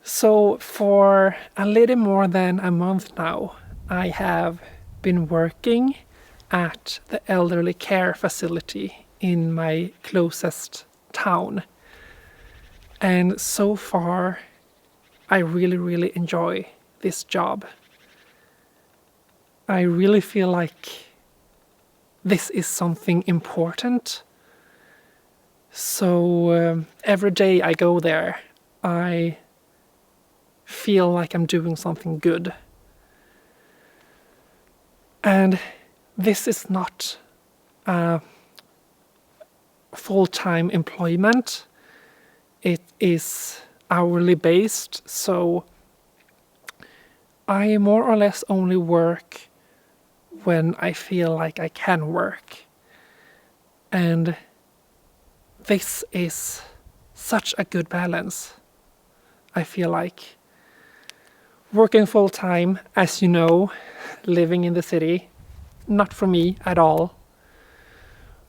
So for a little more than a month now, I have been working at the elderly care facility in my closest town. And so far, I really enjoy this job. I really feel like this is something important. So every day I go there, I feel like I'm doing something good. And this is not a full-time employment. It is hourly based, so I more or less only work when I feel like I can work. And this is such a good balance, I feel like. Working full-time, as you know, living in the city, not for me at all.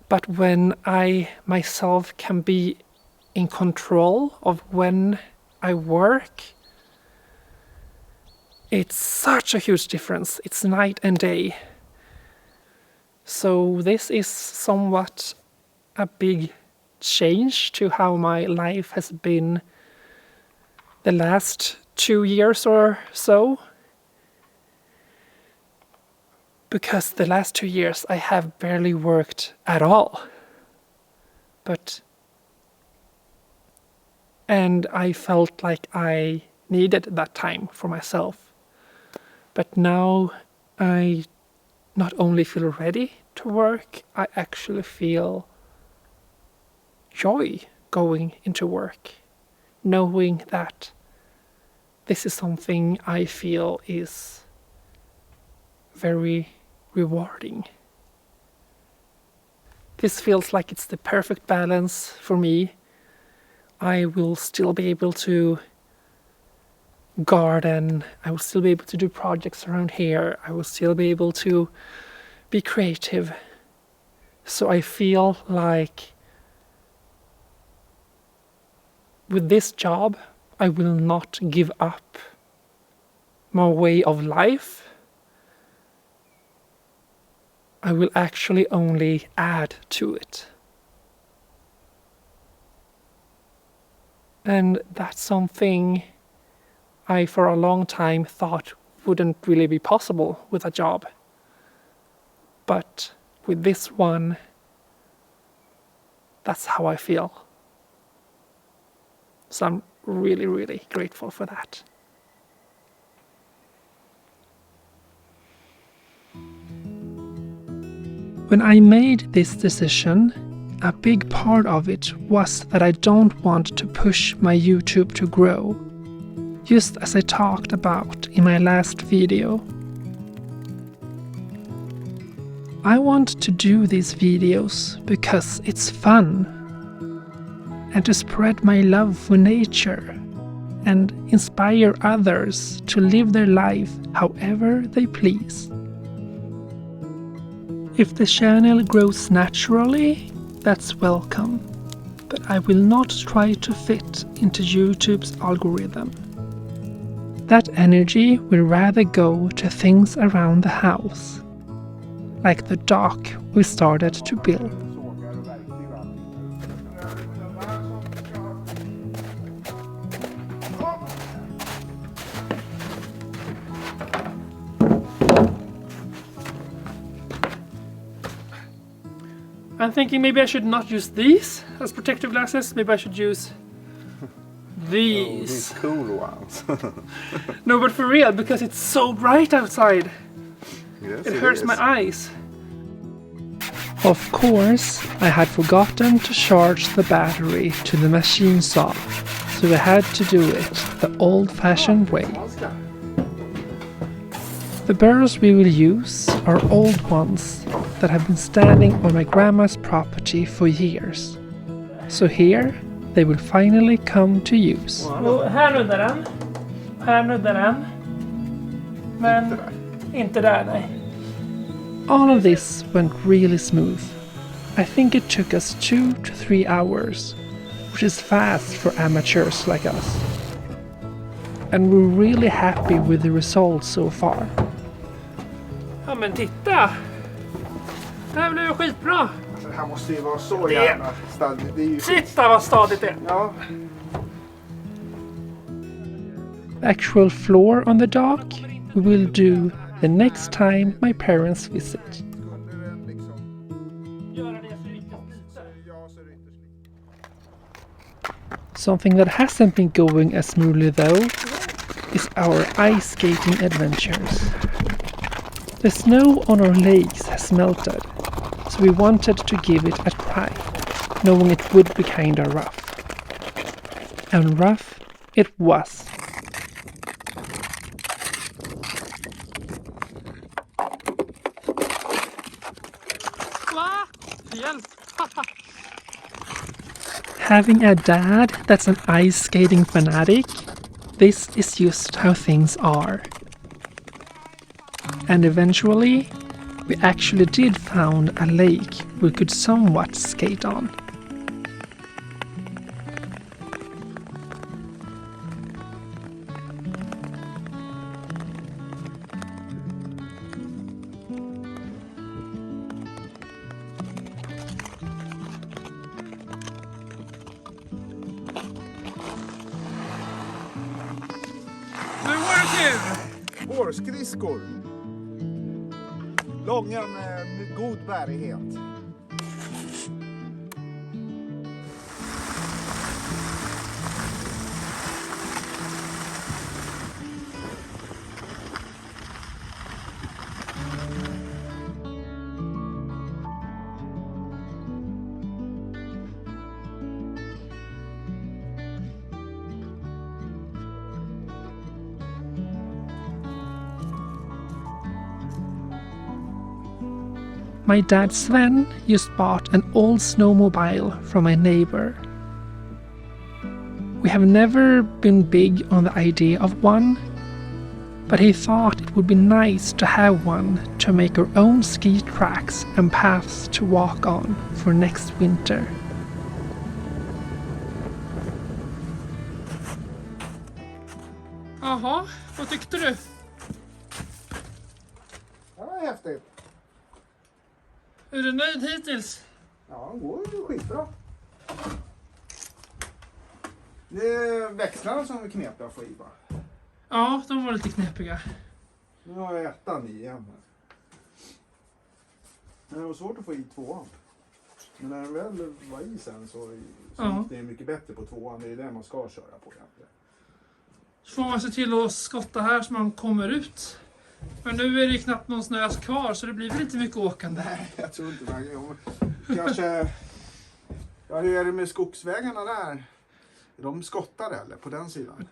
But when I myself can be in control of when I work, it's such a huge difference. It's night and day. So this is somewhat a big change to how my life has been the last 2 years or so. Because the last 2 years I have barely worked at all. And I felt like I needed that time for myself. But now I not only feel ready to work, I actually feel joy going into work, knowing that this is something I feel is very rewarding. This feels like it's the perfect balance for me. I will still be able to garden, I will still be able to do projects around here, I will still be able to be creative. So I feel like with this job, I will not give up my way of life. I will actually only add to it. And that's something I for a long time thought wouldn't really be possible with a job. But with this one, that's how I feel. So I'm really grateful for that. When I made this decision, a big part of it was that I don't want to push my YouTube to grow, just as I talked about in my last video. I want to do these videos because it's fun, and to spread my love for nature and inspire others to live their life however they please. If the channel grows naturally, that's welcome, but I will not try to fit into YouTube's algorithm. That energy will rather go to things around the house, like the dock we started to build. I'm thinking maybe I should not use these as protective glasses. Maybe I should use these. Oh, these cool ones. No, but for real, because it's so bright outside. Yes, it hurts my eyes. Of course, I had forgotten to charge the battery to the machine saw, so I had to do it the old-fashioned way. The barrels we will use are old ones that have been standing on my grandma's property for years. So here they will finally come to use. Här nuddar den. Här nuddar den. Men inte där, nej. All of this went really smooth. I think it took us 2 to 3 hours, which is fast for amateurs like us. and we're really happy with the results so far. Ja men titta! Det här blev ju skitbra! Alltså, det här måste ju vara så jävla stadigt. Det är ju... Titta vad stadigt det är! Ja. The actual floor on the dock we will do the next time my parents visit. Something that hasn't been going as smoothly though is our ice skating adventures. The snow on our lakes has melted, so we wanted to give it a try, knowing it would be kinda rough. And rough it was. Va? Hjälp! Having a dad that's an ice skating fanatic, this is just how things are. And eventually, we actually did found a lake we could somewhat skate on. Nu var det kul! Hårskridskor. Långa med god bärighet. My dad Sven just bought an old snowmobile from my neighbor. We have never been big on the idea of one, but he thought it would be nice to have one to make our own ski tracks and paths to walk on for next winter. Jaha, vad tyckte du? Det var häftigt. Är du nöjd hittills? Ja, det går ju skitbra. Det är växlarna som är knepiga att få i bara. Ja, de var lite knepiga. Nu har jag ettan i igen. Men det var svårt att få i tvåan. Men när den väl var i sen så gick det mycket bättre på tvåan. Det är det man ska köra på egentligen. Så får man se till att skotta här så man kommer ut. Men nu är det knappt någon snö kvar så det blir väl inte mycket åkande. Nej, jag tror inte det. Kanske... Ja, hur är det med skogsvägarna där? Är de skottade eller på den sidan?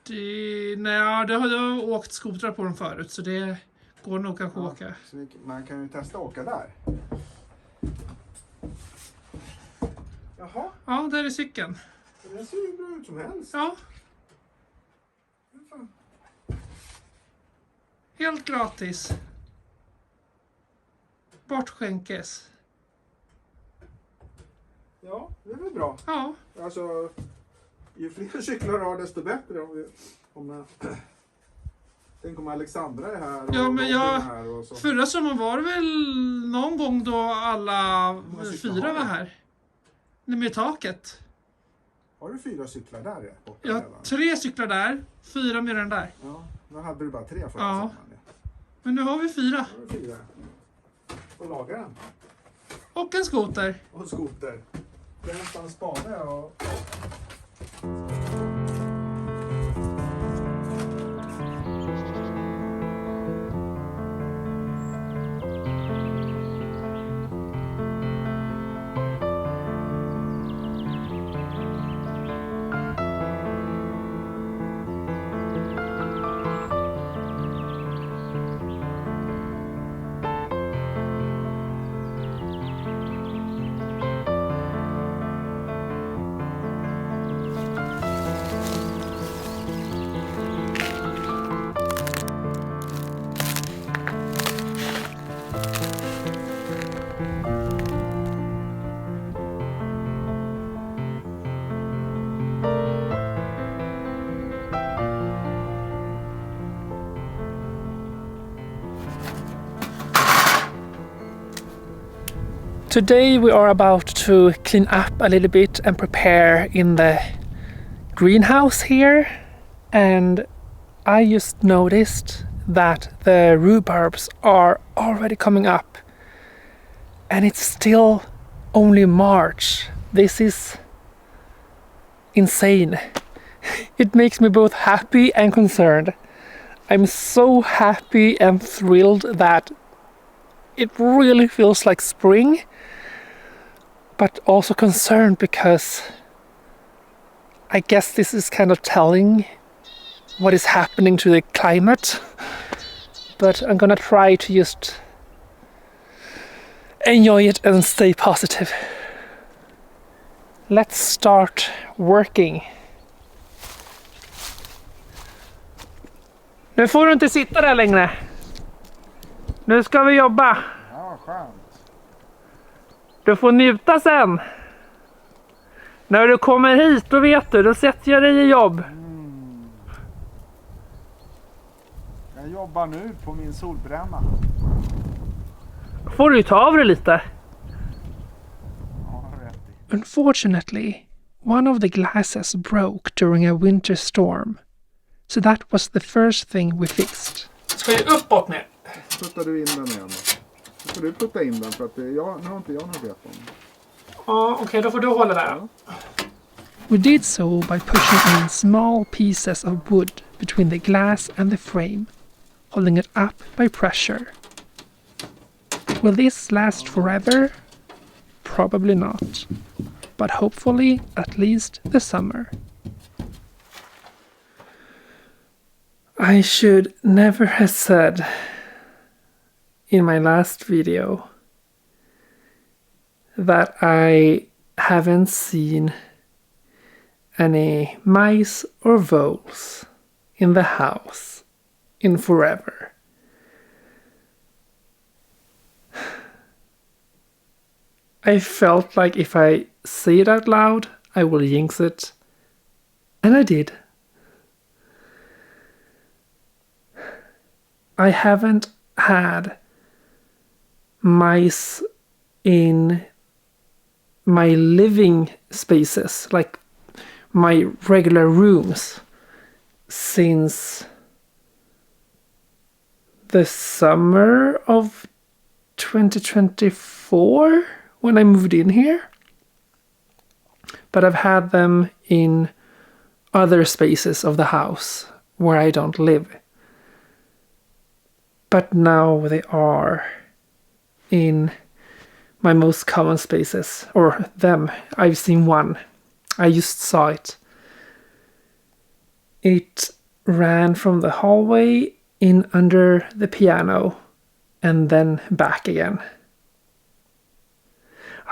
Nej, det har åkt skotrar på dem förut så det går nog kanske att åka. Så man kan ju testa att åka där. Jaha. Ja, där är cykeln. Det ser ju bra ut som helst. Ja. Helt gratis. Bortskänkes. Ja, det är väl bra. Ja. Alltså, ju fler cyklar har desto bättre. Tänk om Alexandra är här och Ja, men är här och så. förra sommaren var det väl någon gång då alla 4 var här. Med taket. Har du 4 cyklar där borta? Jag har 3 cyklar där, 4 med den där. Ja, då hade du bara 3 förra Ja. sommaren. Men nu har vi 4. Då har du 4. Och lagar den. Och en skoter. Och en skoter. Det är nästan spade och... Today we are about to clean up a little bit and prepare in the greenhouse here, and I just noticed that the rhubarbs are already coming up, and it's still only March. This is insane. It makes me both happy and concerned. I'm so happy and thrilled that it really feels like spring, but also concerned because I guess this is kind of telling what is happening to the climate. But I'm gonna try to just enjoy it and stay positive. Let's start working. Nu får du inte sitta där längre. Nu ska vi jobba. Ja, skönt. Du får njuta sen. När du kommer hit, då vet du, då sätter jag dig i jobb. Jag jobbar nu på min solbränna. Får du ta av dig lite. Ja, rätt i. Unfortunately, one of the glasses broke during a winter storm, so that was the first thing we fixed. Ska vi uppåt nu? Puttar du in den igen då? Då får du putta in den för att nu har inte jag något vet om. Ja, okej, då får du hålla där. We did so by pushing in small pieces of wood between the glass and the frame, holding it up by pressure. Will this last forever? Probably not, but hopefully at least the summer. I should never have said in my last video that I haven't seen any mice or voles in the house in forever. I felt like if I say it out loud, I will jinx it. And I did. I haven't had mice in my living spaces, like my regular rooms, since the summer of 2024 when I moved in here. But I've had them in other spaces of the house where I don't live. But now they are in my most common spaces, or them. I've seen one. I just saw it. It ran from the hallway in under the piano and then back again.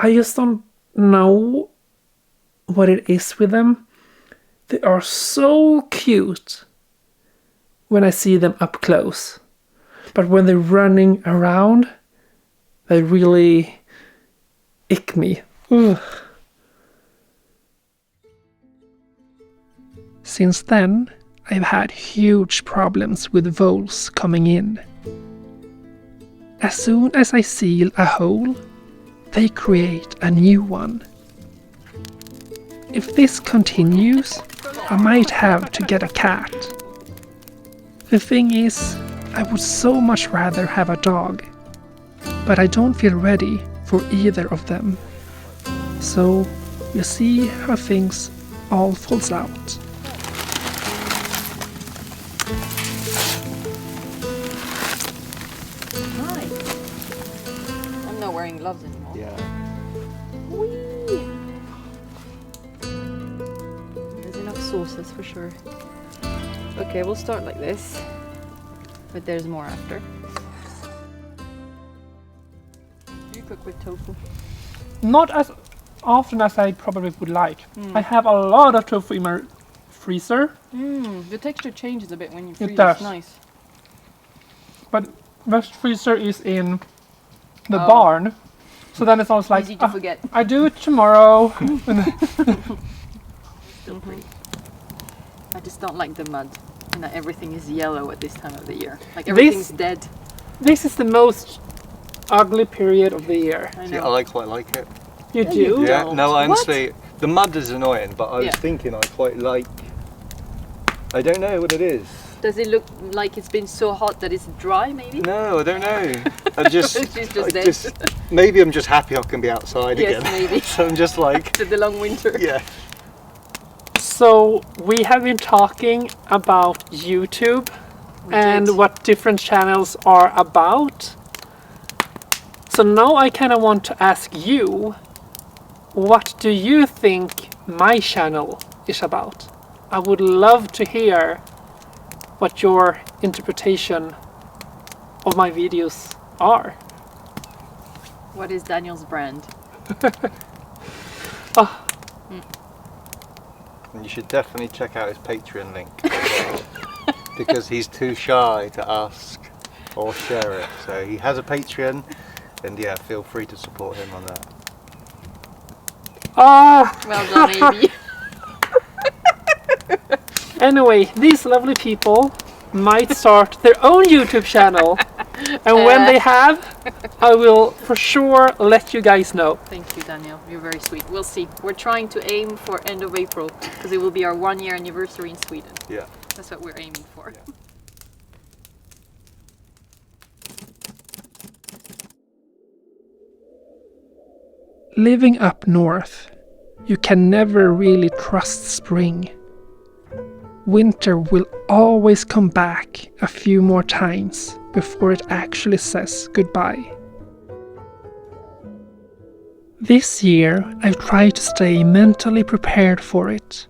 I just don't know what it is with them. They are so cute when I see them up close. But when they're running around, they really ick me. Ugh. Since then, I've had huge problems with voles coming in. As soon as I seal a hole, they create a new one. If this continues, I might have to get a cat. The thing is, I would so much rather have a dog, but I don't feel ready for either of them. So we'll see how things all falls out. Hi. I'm not wearing gloves anymore. Yeah. Whee! There's enough sauces for sure. Okay, we'll start like this, but there's more after. Do you cook with tofu? Not as often as I probably would like. I have a lot of tofu in my freezer, The texture changes a bit when you freeze. It does. It's nice. but best freezer is in the Oh. barn. So then it's always like, Easy to forget. I do it tomorrow. Still pretty. I just don't like the mud. And that everything is yellow at this time of the year. Like everything's dead. This is the most ugly period of the year. I See, know. I quite like it. You No, do? you Yeah, don't. no, What? honestly, the mud is annoying, but I was Yeah. thinking I quite like. I don't know what it is. Does it look like it's been so hot that it's dry, maybe? No, I don't know. I just, She's just I dead. just, maybe I'm just happy I can be outside Yes, again. maybe. So I'm just like, After the long winter. yeah. So we have been talking about YouTube We and did. what different channels are about. So now I kind of want to ask you, what do you think my channel is about? I would love to hear what your interpretation of my videos are. What is Daniel's brand? And you should definitely check out his Patreon link as well, because he's too shy to ask or share it. So he has a Patreon, and yeah, feel free to support him on that. Well done, Amy. Anyway, these lovely people might start their own YouTube channel, and when they have, I will for sure let you guys know. Thank you, Daniel. You're very sweet. We'll see. We're trying to aim for end of April because it will be our 1-year anniversary in Sweden. Yeah. That's what we're aiming for. Yeah. Living up north, you can never really trust spring. Winter will always come back a few more times before it actually says goodbye. This year I've tried to stay mentally prepared for it,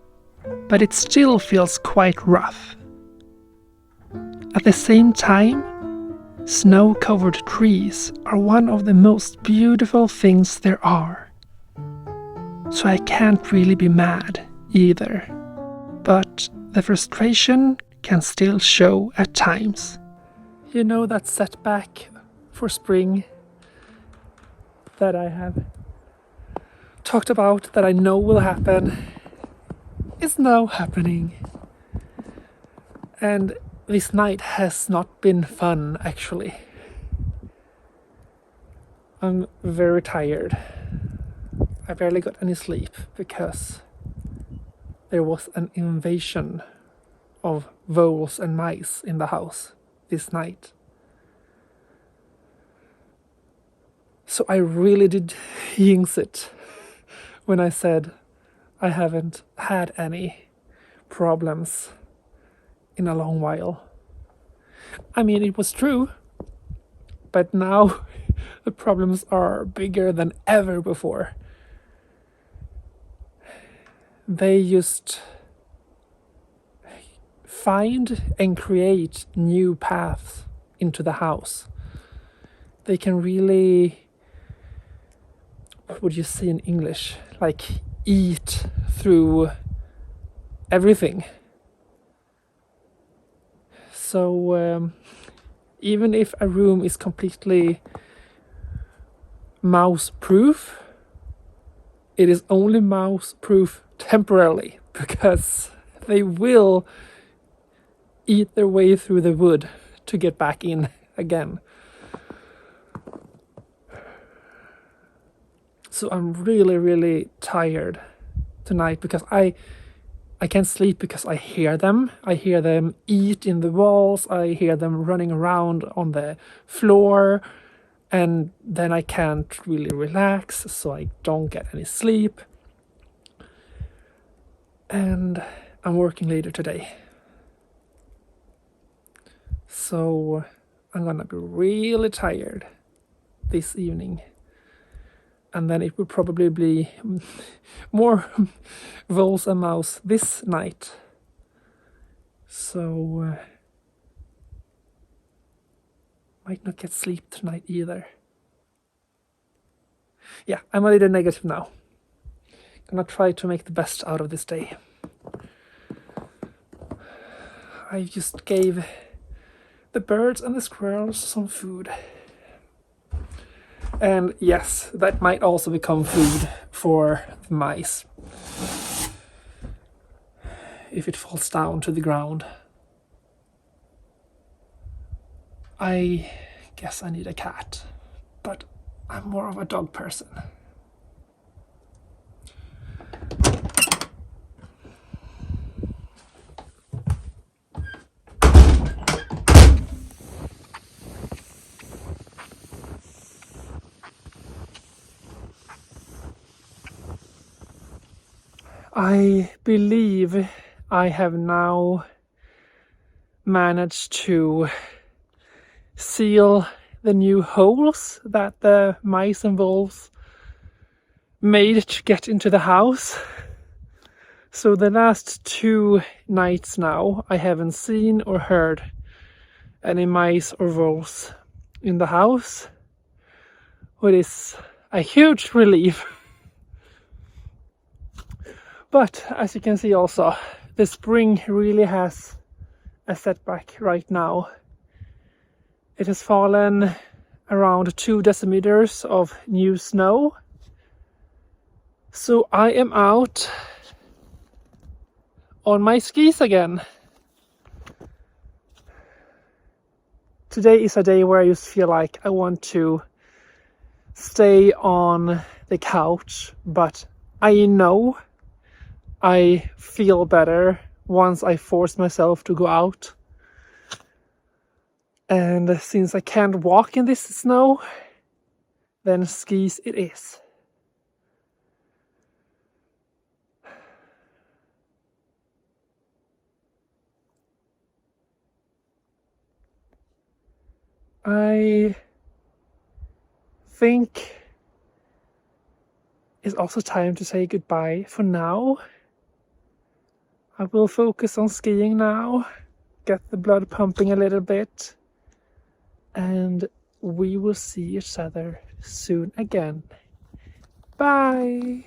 but it still feels quite rough. At the same time, snow-covered trees are one of the most beautiful things there are. So I can't really be mad either. But the frustration can still show at times. You know that setback for spring that I have talked about, that I know will happen, is now happening. And this night has not been fun, actually. I'm very tired. I barely got any sleep because there was an invasion of voles and mice in the house this night. So I really did jinx it when I said I haven't had any problems in a long while. I mean, it was true, but now the problems are bigger than ever before. They just find and create new paths into the house. They can really, what would you say in English, like eat through everything. So even if a room is completely mouse proof, it is only mouse proof temporarily, because they will eat their way through the wood to get back in again. So I'm really tired tonight because I can't sleep because I hear them. I hear them eat in the walls. I hear them running around on the floor. And then I can't really relax, so I don't get any sleep. And I'm working later today. So I'm gonna be really tired this evening. And then it will probably be more voles and mouse this night. So might not get sleep tonight either. Yeah, I'm a little negative now. Gonna try to make the best out of this day. I just gave the birds and the squirrels some food. And yes, that might also become food for the mice if it falls down to the ground. I guess I need a cat. but I'm more of a dog person. I believe I have now managed to seal the new holes that the mice and wolves made to get into the house. So the last 2 nights now I haven't seen or heard any mice or wolves in the house, which is a huge relief. But as you can see also, the spring really has a setback right now. It has fallen around 2 decimeters of new snow. So I am out on my skis again. Today is a day where I just feel like I want to stay on the couch, but I know I feel better once I force myself to go out. And since I can't walk in this snow, then skis it is. I think it's also time to say goodbye for now. I will focus on skiing now, get the blood pumping a little bit, and we will see each other soon again. Bye!